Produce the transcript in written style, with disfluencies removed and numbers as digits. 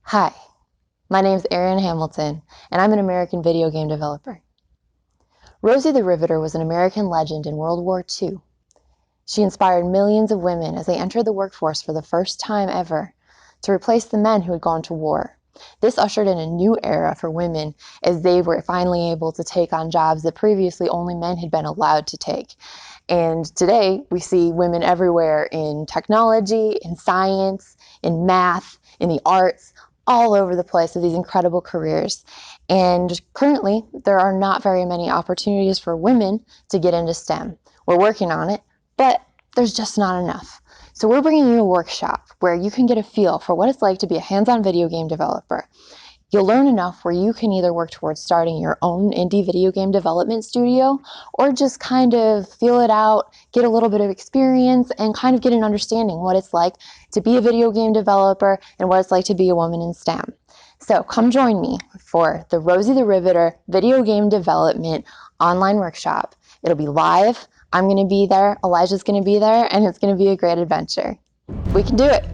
Hi, my name's Erin Hamilton, and I'm an American video game developer. Rosie the Riveter was an American legend in World War II. She inspired millions of women as they entered the workforce for the first time ever to replace the men who had gone to war. This ushered in a new era for women as they were finally able to take on jobs that previously only men had been allowed to take. And today we see women everywhere in technology, in science, in math, in the arts, all over the place with these incredible careers. And currently, there are not very many opportunities for women to get into STEM. We're working on it, but there's just not enough. So we're bringing you a workshop where you can get a feel for what it's like to be a hands-on video game developer. You'll learn enough where you can either work towards starting your own indie video game development studio or just kind of feel it out, get a little bit of experience, and kind of get an understanding what it's like to be a video game developer and what it's like to be a woman in STEM. So come join me for the Rosie the Riveter Video Game Development online workshop. It'll be live. I'm going to be there. Elijah's going to be there, and it's going to be a great adventure. We can do it.